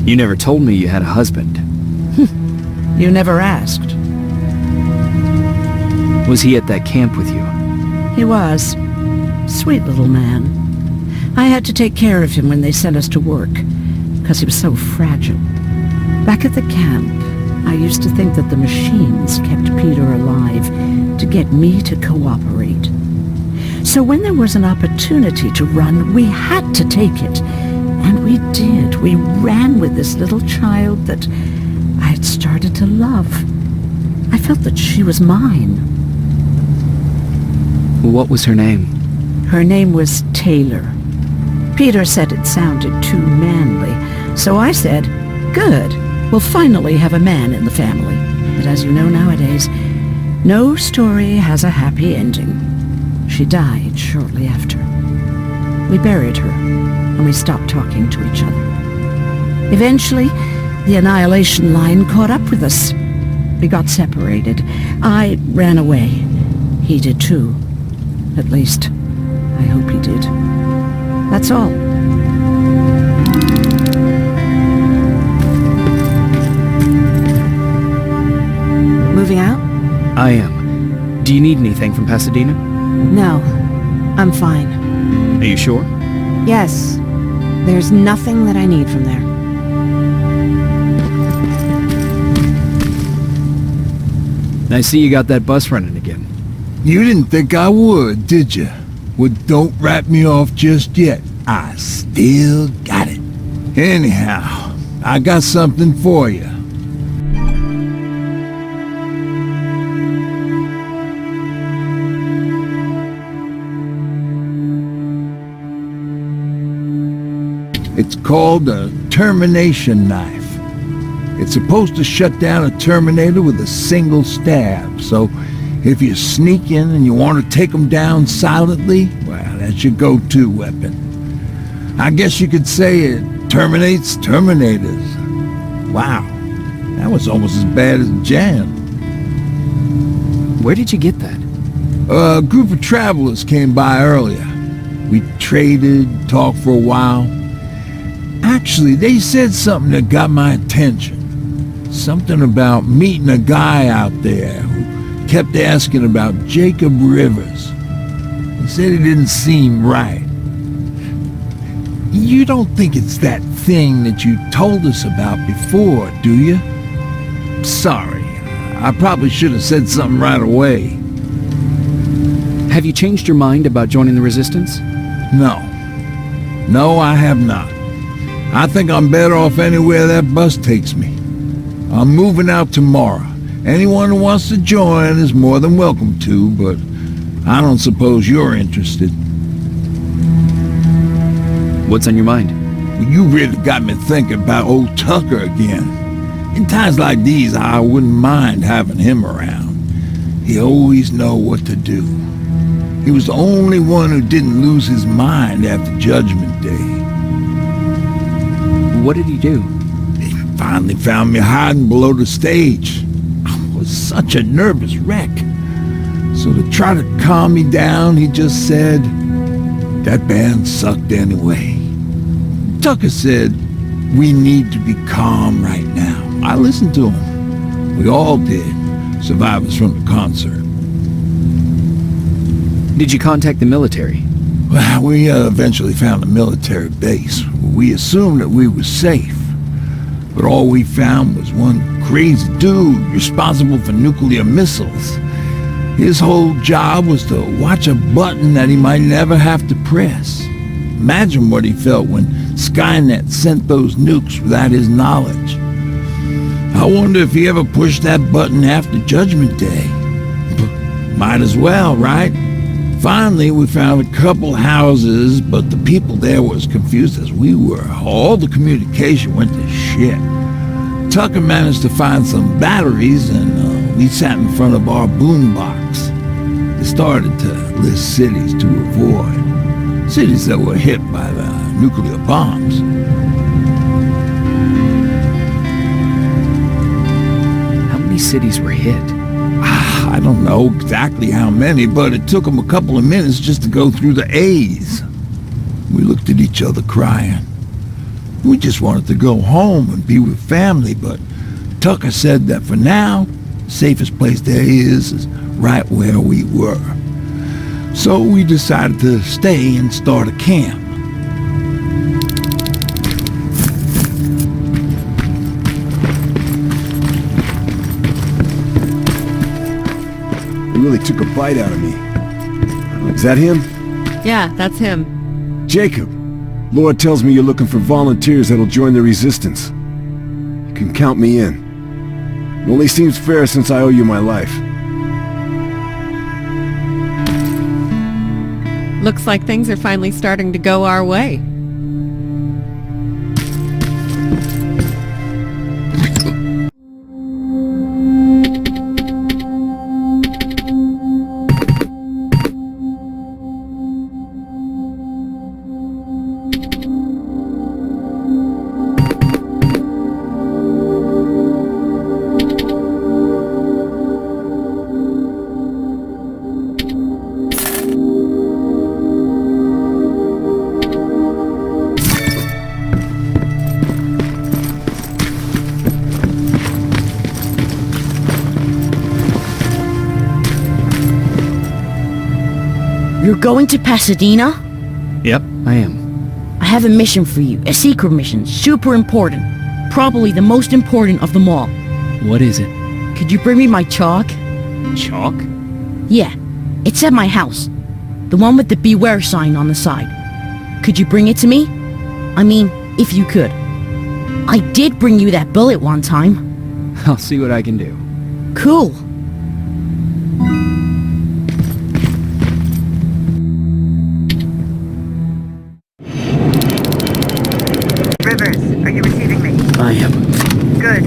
You never told me you had a husband. You never asked. Was he at that camp with you? He was. Sweet little man. I had to take care of him when they sent us to work, because he was so fragile. Back at the camp, I used to think that the machines kept Peter alive to get me to cooperate. So when there was an opportunity to run, we had to take it. And we did. We ran with this little child that I had started to love. I felt that she was mine. What was her name? Her name was Taylor. Peter said it sounded too manly, so I said, good, we'll finally have a man in the family. But as you know nowadays, no story has a happy ending. She died shortly after. We buried her, and we stopped talking to each other. Eventually, the Annihilation Line caught up with us. We got separated. I ran away. He did too. At least, I hope he did. That's all. Moving out? I am. Do you need anything from Pasadena? No. I'm fine. Are you sure? Yes. There's nothing that I need from there. I see you got that bus running again. You didn't think I would, did you? Well, don't wrap me off just yet. I still got it. Anyhow, I got something for you. It's called a termination knife. It's supposed to shut down a Terminator with a single stab, so if you sneak in and you want to take them down silently, well, that's your go-to weapon. I guess you could say it terminates Terminators. Wow, that was almost as bad as Jan. Where did you get that? A group of travelers came by earlier. We traded, talked for a while. Actually, they said something that got my attention. Something about meeting a guy out there who kept asking about Jacob Rivers. He said it didn't seem right. You don't think it's that thing that you told us about before, do you? Sorry, I probably should have said something right away. Have you changed your mind about joining the Resistance? No. No, I have not. I think I'm better off anywhere that bus takes me. I'm moving out tomorrow. Anyone who wants to join is more than welcome to, but I don't suppose you're interested. What's on your mind? You really got me thinking about old Tucker again. In times like these, I wouldn't mind having him around. He always know what to do. He was the only one who didn't lose his mind after Judgment Day. What did he do? He finally found me hiding below the stage. I was such a nervous wreck. So to try to calm me down, he just said, that band sucked anyway. Tucker said, we need to be calm right now. I listened to him. We all did, survivors from the concert. Did you contact the military? Well, we eventually found a military base. We assumed that we were safe. But all we found was one crazy dude responsible for nuclear missiles. His whole job was to watch a button that he might never have to press. Imagine what he felt when Skynet sent those nukes without his knowledge. I wonder if he ever pushed that button after Judgment Day. Might as well, right? Finally, we found a couple houses, but the people there were as confused as we were. All the communication went to shit. Tucker managed to find some batteries, and we sat in front of our boombox. They started to list cities to avoid. Cities that were hit by the nuclear bombs. How many cities were hit? I don't know exactly how many, but it took them a couple of minutes just to go through the A's. We looked at each other crying. We just wanted to go home and be with family, but Tucker said that for now, the safest place there is right where we were. So we decided to stay and start a camp. It really took a bite out of me. Is that him? Yeah, that's him. Jacob, Laura tells me you're looking for volunteers that'll join the resistance. You can count me in. It only seems fair since I owe you my life. Looks like things are finally starting to go our way. You're going to Pasadena? Yep, I am. I have a mission for you. A secret mission. Super important. Probably the most important of them all. What is it? Could you bring me my chalk? Chalk? Yeah. It's at my house. The one with the beware sign on the side. Could you bring it to me? I mean, if you could. I did bring you that bullet one time. I'll see what I can do. Cool. Rivers, are you receiving me? I am. Good.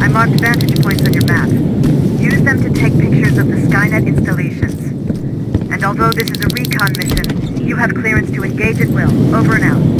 I marked vantage points on your map. Use them to take pictures of the Skynet installations. And although this is a recon mission, you have clearance to engage at will. Over and out.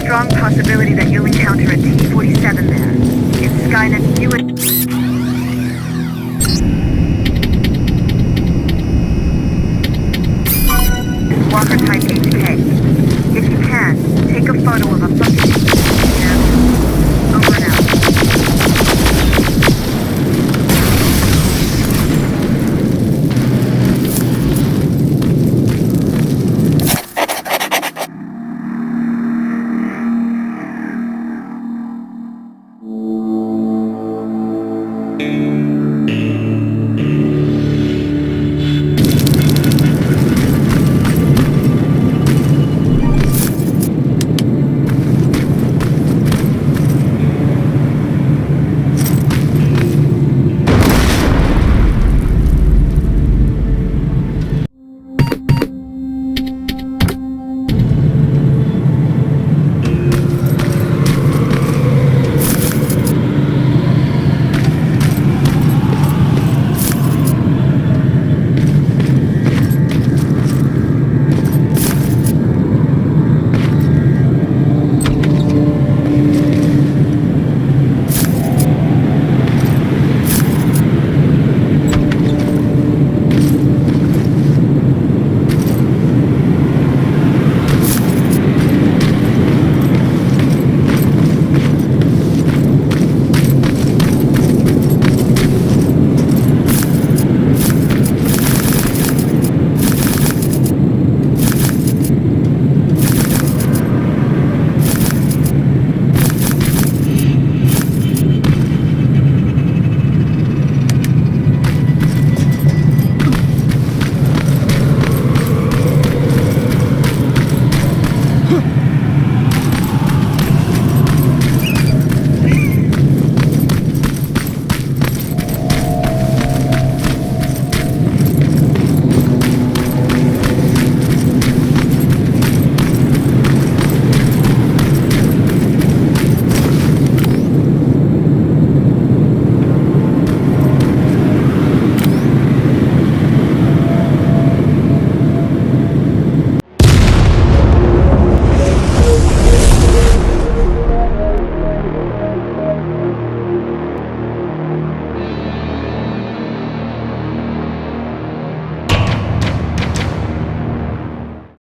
strong possibility that you'll encounter a T-47 there. In Skynet, you would... Walker Type HK. If you can, take a photo of a fucking... Over and out.